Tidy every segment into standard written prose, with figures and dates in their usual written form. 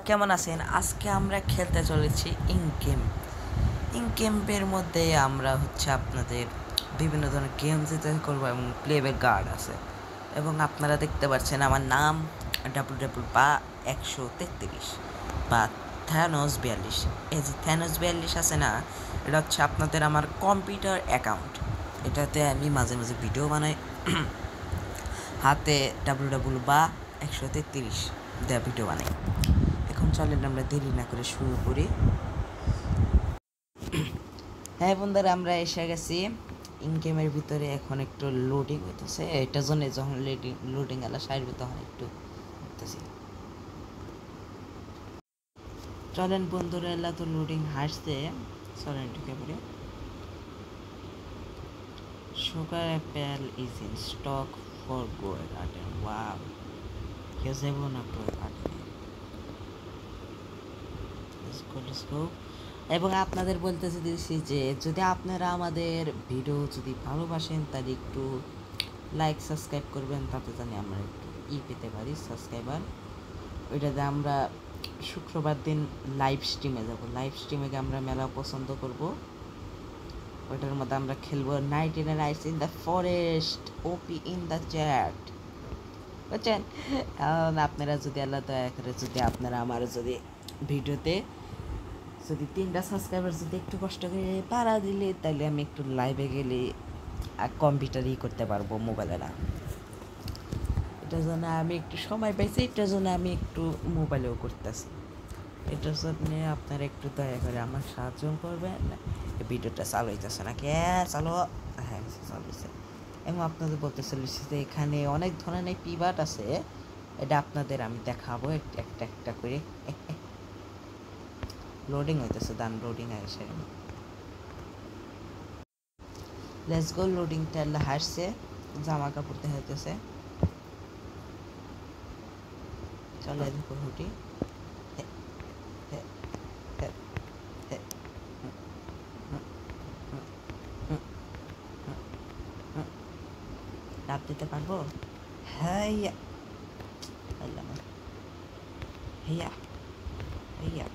কেমন আছেন? আজকে আমরা খেলতে চলেছি ইন গেমের মধ্যে আমরা আপনাদের বিভিন্ন ধরনের গেম জিতে করবো এবং প্লেব্যাক গার্ড আছে এবং আপনারা দেখতে পাচ্ছেন আমার নাম ডাব্লু বা 133 বা থ্যানোস 42। এই যে থ্যানোস 42 আছে না, এটা আপনাদের আমার কম্পিউটার অ্যাকাউন্ট। এটাতে আমি মাঝে মাঝে ভিডিও বানাই হাতে ডাব্লু বা 133 দেওয়া ভিডিও বানাই। এখন চলেন আমরা দেরি না করে শুরু করি। হ্যাঁ বন্ধুরা, আমরা এসে গেছি ইন গেমের ভিতরে। এখন একটু লোডিং হইতেছে, এটার জন্য যখন লোডিং এলা সারবে তখন একটু হইতেছি। চলেন বন্ধুরা, এলা তো লোডিং হাসছে। চলেন ঢুকে পড়ে। Sugar Apple is in stock for grow garden. Wow, কেউ যাবো না গ্রো গার্ডেনে? Let's go. এবং আপনাদের বলতেছি দিচ্ছি যে যদি আপনারা আমাদের ভিডিও যদি ভালোবাসেন তাহলে একটু লাইক সাবস্ক্রাইব করবেন, তাতে জানি আমরা একটু পেতে পারি সাবস্ক্রাইবার। ওইটাতে আমরা শুক্রবার দিন লাইভ স্ট্রিমে যাব। লাইভ স্ট্রিমে আমরা মেলা পছন্দ করব। ওইটার মধ্যে আমরা খেলবো night in nights in the forest OP in the chat, বুঝছেন? আপনারা যদি আল্লাহ দয়া করে যদি আপনারা আমার যদি ভিডিওতে যদি 3টা সাবস্ক্রাইবার যদি একটু কষ্ট করে পাড়া দিলে তাহলে আমি একটু লাইভে গেলে আর কম্পিউটারই করতে পারবো, মোবাইলে না। এটার জন্য আমি একটু সময় পাইছি, এটার জন্য আমি একটু মোবাইলেও করতেছি। এটার জন্য আপনারা একটু দয়া করে আমার সাহায্য করবেন। ভিডিওটা চালু হইতেছে নাকি? চালু, হ্যাঁ চালু হয়েছে। এবং আপনাদের বলতে চলেছি যে এখানে অনেক ধরনের পিবাট আছে, এটা আপনাদের আমি দেখাবো একটা একটা করে। লোডিং হইতেছে, দান লোডিং আসে। Let's go. লোডিং তেল হাসছে, জামা কাপড় দেখাইতেছে। চলে দেখো হুটি লাভ দিতে পারবো? হাইয়া হাইয়া হাইয়া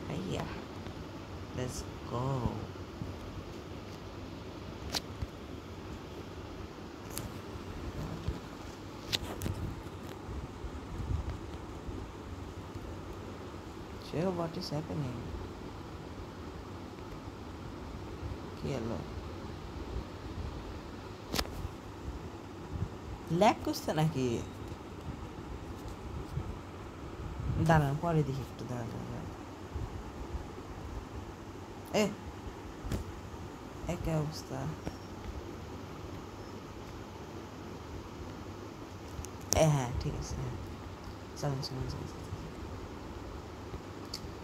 হাইয়া, let's go. What is happening? কি হলো? ল্যাগ করছে নাকি? দাঁড়ান পরে দেখি, একটু দাঁড়ান। একই অবস্থা। হ্যাঁ ঠিক আছে, হ্যাঁ চলেন।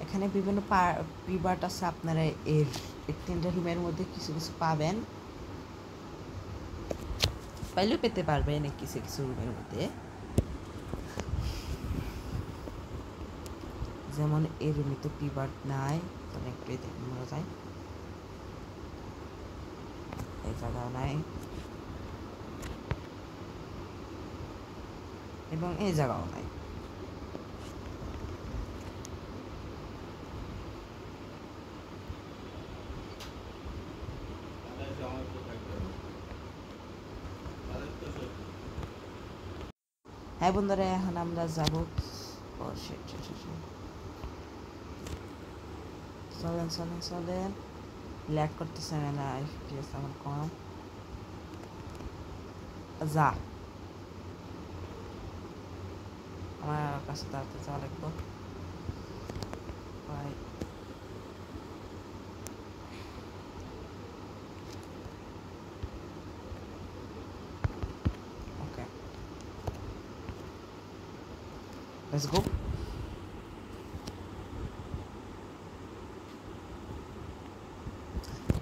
এখানে বিভিন্ন পিবার্ট আছে, আপনারা এর 3টা রুমের মধ্যে কিছু কিছু পাবেন, পাইলেও পেতে পারবেন কিছু কিছু রুমের মধ্যে। যেমন এই রুমে তো পিবার্ট নাই, তাহলে একটু দেখে মনে যায়। এই জায়গাও নাই এবং এই জায়গাও নাই। হ্যাঁ বন্ধুরা, এখন আমরা যাব। চলেন। ল্যাগ করতেছে না, FPS আমার কম। যা, আমার কাছে তাড়াতাড়ি যাওয়া লাগবে। ওকে, লেটস গো।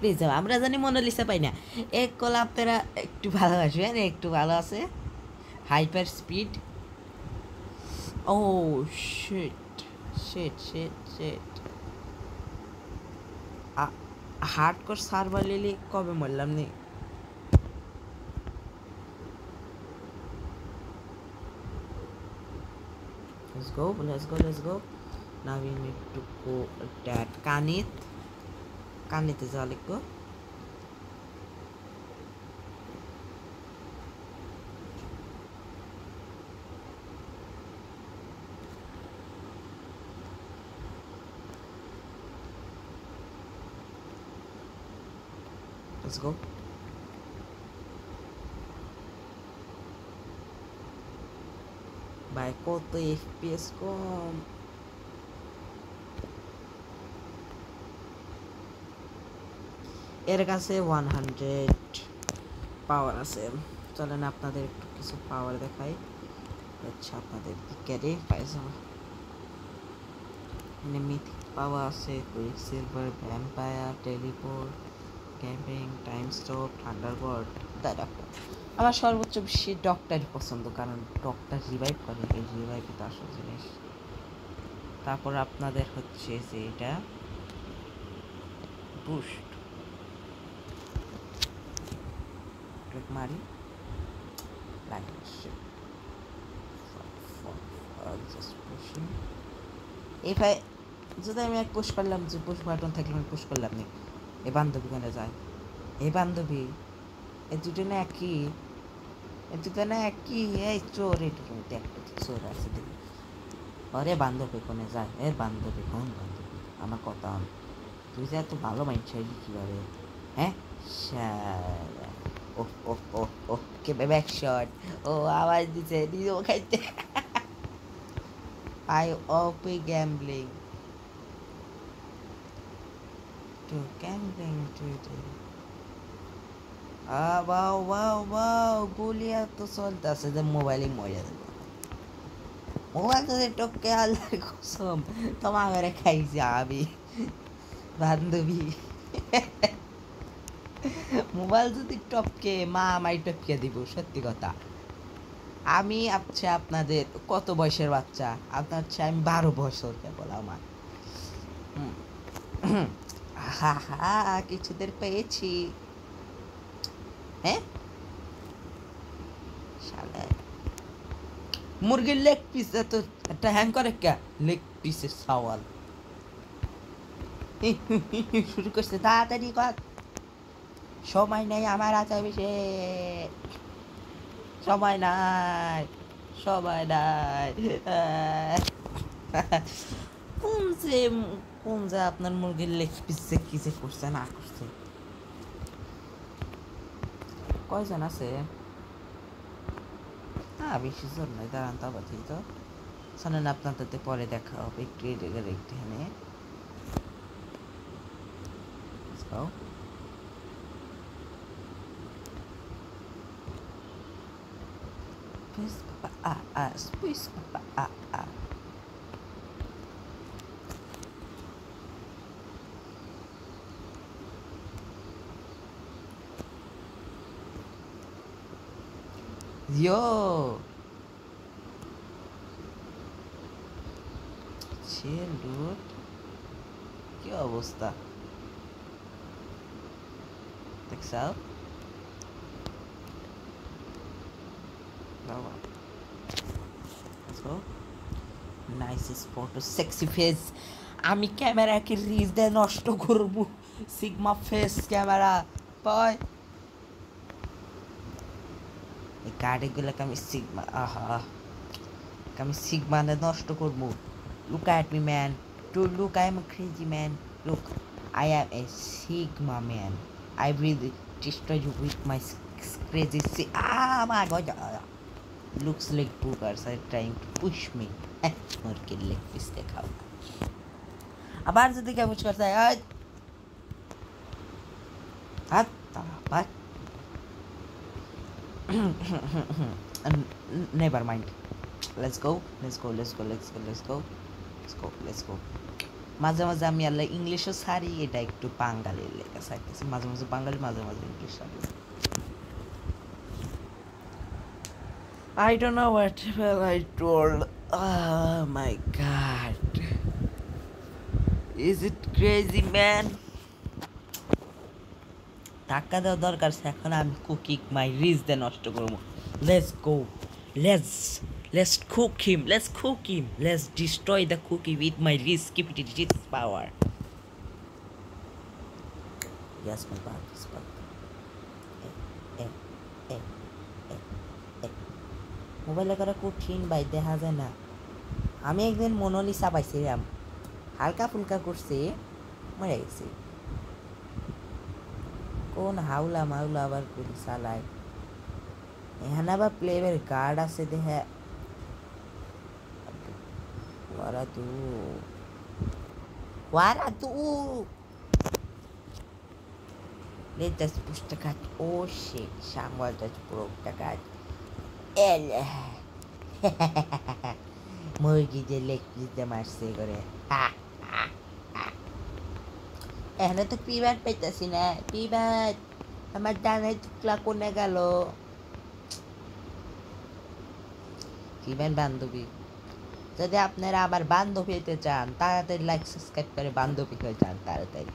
প্লিজ আমরা জানি মোনালিসা পাই না। এক কল আপনারা একটু ভালোবাসবেন, একটু ভালো আছে। Hyper speed. Oh shit. Hardcore server Lily কবে মরলাম নি? let's go. Now we need to go that Kanit যাওয়া লিখবো। Let's go. By কত FPS কম। এর কাছে 100 পাওয়ার আছে। চলেন আপনাদের একটু কিছু পাওয়ার দেখাই। আচ্ছা আপনাদের দিকে পাইছো মানে মিথিক পাওয়ার আছে, quick silver, vampire, teleport, camping, time stop, Thunderbolt, the doctor. আমার সর্বোচ্চ বেশি ডক্টরই পছন্দ, কারণ ডক্টর রিভাইভ করে, এই রিভাইভ তো আসল জিনিস। তারপর আপনাদের হচ্ছে যে এটা বুস্ট মারি লাইক এফাই যদি আমি এক পুশ করলাম, যে পুশ বাটন থাকলে আমি পুশ করলাম নি, এই বান্ধবী কোনে যায়, এই বান্ধবী এই দুটো না একই, এই দুটো না একই, এই চোর, এই দুটোর মধ্যে একটা চোর আছে দেখি। আরে বান্ধবী কোনে যায়, এর বান্ধবী কোন বান্ধবী, আমার কথা তুই যে এত ভালো মাইন্ড চাইলি কীভাবে, হ্যাঁ? ওহ ওহ ওহ ওহ কে ব্যাক শট, ও আওয়াজ দিছে নিজেও খাইতে। I OP gambling to gambling today. wow গুলিয়া তো চলতেছে যে মোবাইলে মরে যাবে, মোবাইল তো টপকে আল্লাহর কসম তোমার ঘরে খাইছি আমি বান্ধবী। মোবাইল যদি টপকে মা আমায় টপকে দিব, সত্যি কথা। আমি আচ্ছা আপনাদের কত বয়সের বাচ্চা, আপনার হচ্ছে আমি 12 বছর কেবল আমার। হা হা কিছুদের পেয়েছি, হ্যাঁ শালা মুরগির লেগ পিস তো একটা হ্যাং করে কে লেগ পিসের সওয়াল শুরু করছে, তাড়াতাড়ি কর, সময় নেই আমার হাতে বেশি, সময় নাই, সময় নাই। কোন যে আপনার মুরগির লেগ পিসে কি যে করছে না করছে। কয়জন আছে? বেশি জন নাই, দাঁড়ান তা বাতি তো শোনেন, আপনাদের পরে দেখা হবে একটু এখানে। Yo, chill dude, কি অবস্থা দেখছো? Nice photo, sexy face. আমি ক্যামেরাকে রিজ দিয়ে নষ্ট করবো, সিগমা ফেস ক্যামেরা পায়। এই গাড়িগুলোকে আমি সিগমা, আমি সিগমানে নষ্ট করবো। Look at me man, look, I am a crazy man, look, I am a Sigma man, I will destroy you with my crazy my god, looks like boogers are trying to push me. মুরগির leg piece দেখাও, আবার যদি কেমন করতে হয় never mind, let's go. মাঝে মাঝে আমি আল্লাহ ইংলিশও ছাড়ি, এটা একটু বাঙালির লেখা ছাড়তেছি, মাঝে মাঝে বাঙালি, মাঝে মাঝে ইংলিশ ছাড়ি। I don't know what will I told. Oh my god, is it crazy man? টাকা দেওয়া দরকার, এখন আমি কুকিং মাই রিচ দিয়ে নষ্ট করবো। Let's go, let's Let's cook him. Let's cook him. Let's destroy the cookie with my Skippity power. Yes, my bad is back. Eh, eh, eh, eh. মোবাইলে করা কঠিন ভাই, দেখা যায় না। আমি একদিন মোনালিসা পাইছিলাম, হালকা ফুলকা করছে, মরে গেছে। কোন হাউলা মাউলা আবার গুলি চালায়। এখানে আবার প্লেবের গার্ড আছে দেখে। Waratu. Let's just push the cat. Oh shit, someone just broke the cat. মুরগি যে লেগ দিতে মারছে করে। এখানে তো পিবাট পাইতেছি না। পিবাট, আমার ডানের টুকলা কোনে গেল? পিবাট বান্ধবী, যদি আপনারা আবার বান্ধবী হইতে চান তাড়াতাড়ি লাইক সাবস্ক্রাইব করে বান্ধবী হয়ে যান তাড়াতাড়ি।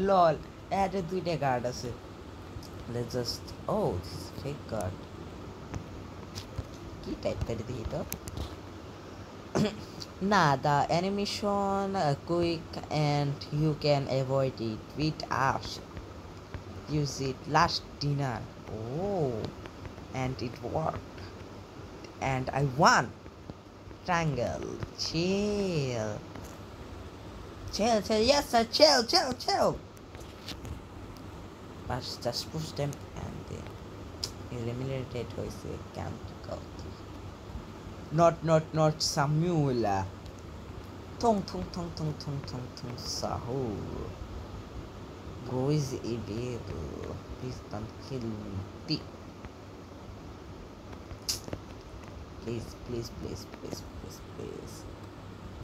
লল, এতে দুইটা গার্ড আছে। Let's just, oh, this is fake guard. কি টাইপ করে দিই তো? না, the animation quick and you can avoid it with us. Use it last dinner. Oh, and it worked. And I won. Triangle. Chill. Yes sir, chill. But just push them and they eliminated হয়েছে can't go. Not Samuela. Tong Sahur. Bro is evil. Please don't kill me. Please.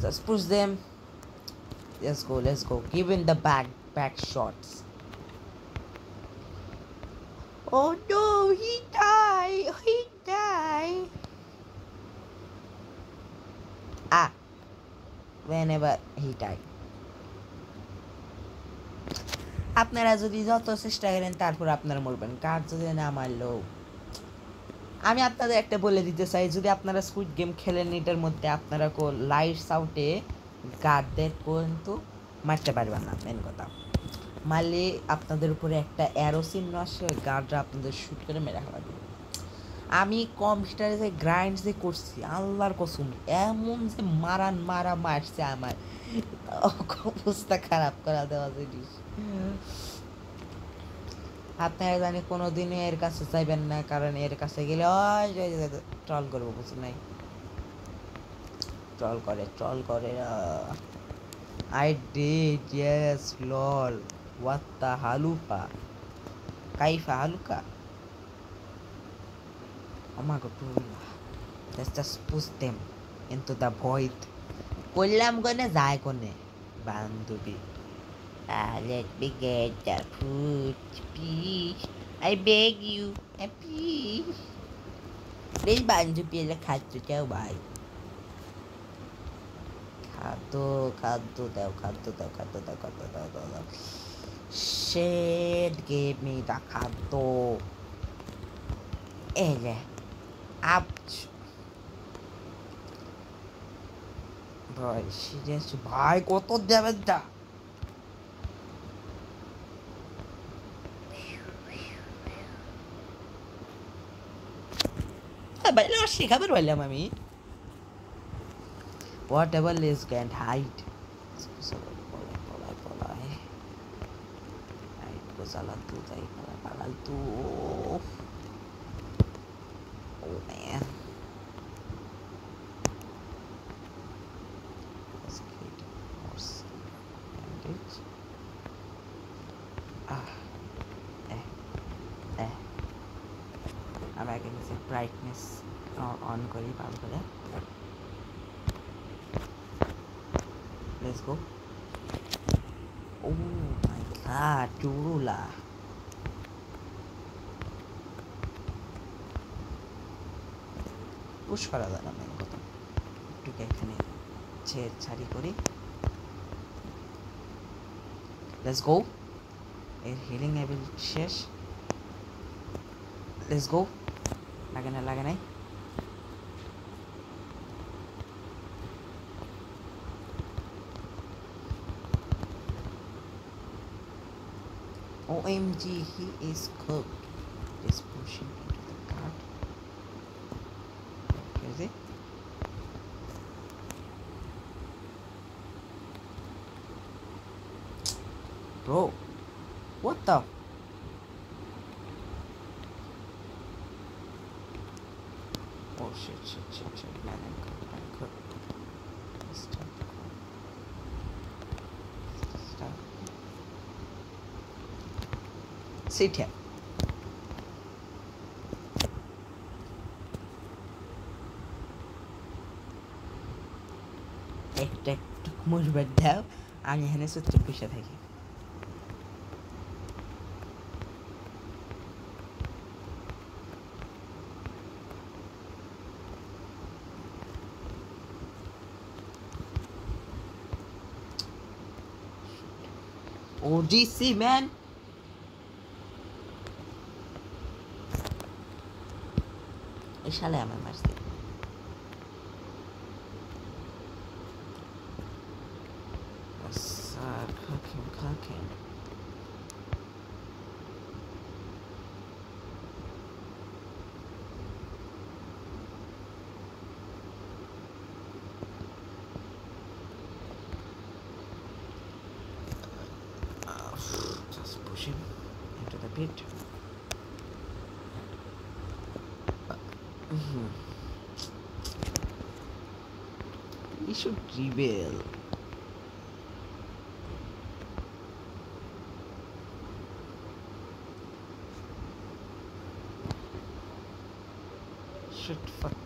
Just push them. Let's go. Give in the back shots. Oh no, he died. Whenever he died. আপনারা যদি যত চেষ্টা করেন তারপর আপনারা মরবেন, কার যদি না মারলো। আমি আপনাদের একটা বলে দিতে চাই, যদি আপনারা স্কুইড গেম খেলেন এটার মধ্যে আপনারা লাইটস আউটে গার্ডদের কিন্তু মারতে পারবেন না। মেন কথা, মারলে আপনাদের উপরে একটা অ্যারো চিহ্ন আসে, ওই গার্ডরা আপনাদের শ্যুট করে মেরে ফেলাবে। আমি কম্পিউটারে যে গ্রাইন্ড যে করছি, আল্লাহর কসম, এমন যে মারা মারছে আমার, অবস্থা খারাপ করা দেওয়া জিনিস। আপনারা জানি কোনোদিনই এর কাছে চাইবেন না, কারণ এর কাছে গেলে ট্রল করবো, বুঝি নাই? ট্রল করে I did, yes, lol. What the haluka? Kaifa haluka? Oh my god, let's just push them into the void. Kollam gonna jay kone bandhubi. Let me get the food, please. I beg you, please. Please bandhubi la khatto chao bhai. খাদ্য দাও। Shit, give me the খাদ্য। এই যে ouch. ভাই serious ভাই, কত damage দা। ভাই না শিখাবার বললাম আমি। Whatever, let's go and hide. Oh man. Let's get more bandage. I'm again the brightness on kori bhalo kore. Let's go. Oh my god, Churula. Push করা যায় না মেন কথা। একটু এখানে ছাড়ি করি। Let's go. এর হিলিং লেভেল শেষ। Let's go. লাগে নাই। OMG, he is cooked. Let's push him into the cart. Crazy. Bro, what the? Oh shit. Man, I'm cooked. Stop. Sit here. একটা মুরবার দাও, আমি এখানে সত্যি বসে থাকি। OGC man. এই শালে আমার মারছে। Cooking. Just push him into the pit. He should rebel. Shit, fuck.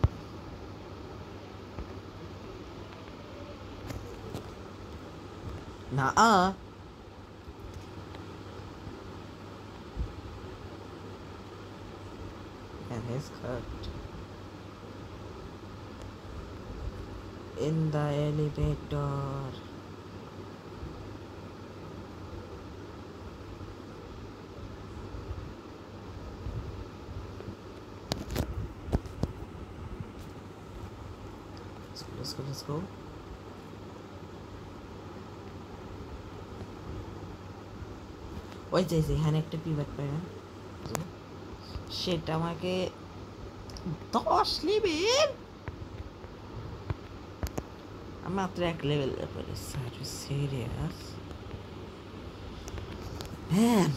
Nah. And he's cooked. In the elevator. Let's go. ওই যে এখানে একটা পিভট পাই না, সেটা আমাকে 10 লেভেল, আমি মাত্র 1 লেভেল পরে। সিরিয়াস হ্যাঁ।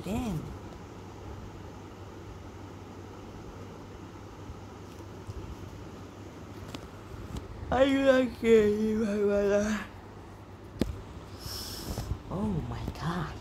Damn. Are you okay? Oh my god.